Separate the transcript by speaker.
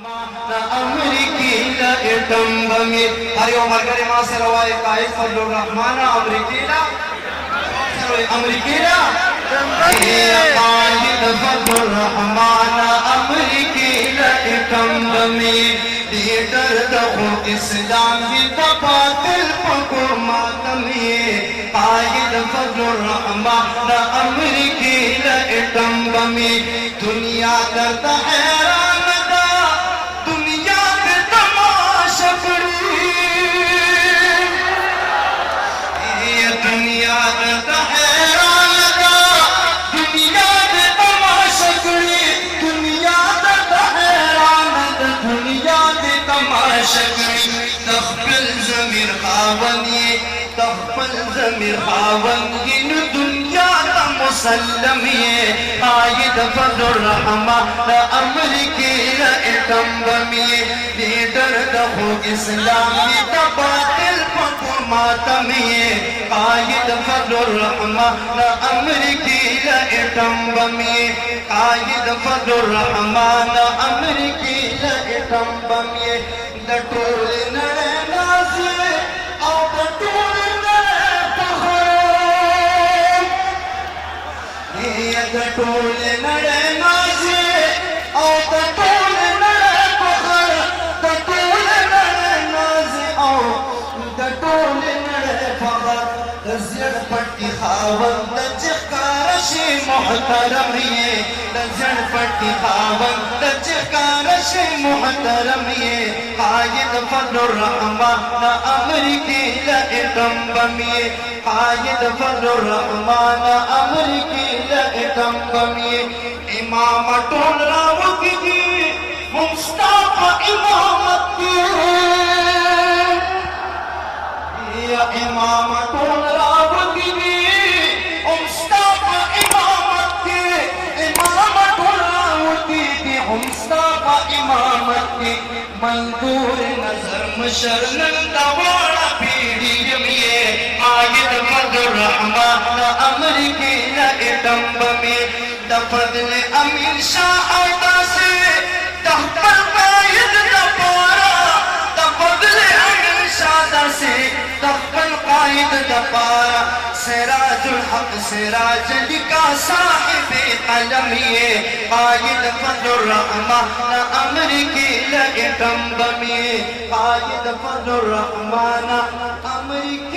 Speaker 1: امریکی لئیتم بمیر ہری عمر کرے ماں سے روائے قائد فضل الرحمن امریکی قائد فضل الرحمن امریکی لئیتم بمیر لیڈر دخو اسلامی تباطل پکر ماتمی قائد فضل الرحمن امریکی لئیتم بمیر دنیا درد حیران دا دنیا دے تماشا کری یہ دنیا درد حیران دا دنیا دے تماشا کری دنیا درد حیران دا دنیا دے تماشا کری تخبل زمیر خاونی تخبل زمیر خاونی دنیا دا مسلمی قائد فضل الرحمن امریکی لئیتم بمی لیڈر دخو اسلامی تباطل پکر ماتمی قائد فضل الرحمن امریکی لئیتم بمی قائد فضل الرحمن امریکی لئیتم بمی دٹول نڑے نازی او دٹول نڑے پخور دٹول نڑے نازی او دٹول نڑے پخور دٹول نڑے نازی او دٹول نڑے پخور دزیر پٹی خاون دجکارشی محترمیے دزیر پٹی خاون دجکارشی محترمیے قائد فضل الرحمن امریکی لئیتم بمیے قائد فضل الرحمن امریکی لئیتم بمیے امام ٹول راوکی جی مصطفیٰ امامت کی یا امام ٹول راوکی جی مصطفیٰ امامت کی امام ٹول راوکی جی مصطفیٰ امامت کی منظور نظر مشرنن دوارا پیڑی جمیے قائد فضل الرحمن امریکی لئیتم بمی دفضل امیر شاہ آتا سے دفضل قائد دپارا دفضل امیر شاہ دا سے دفضل قائد دپارا سراج الحق سراج لکا صاحب قلمیے قائد فضل الرحمن امریکی لئیتم بمی قائد فضل الرحمن امریکی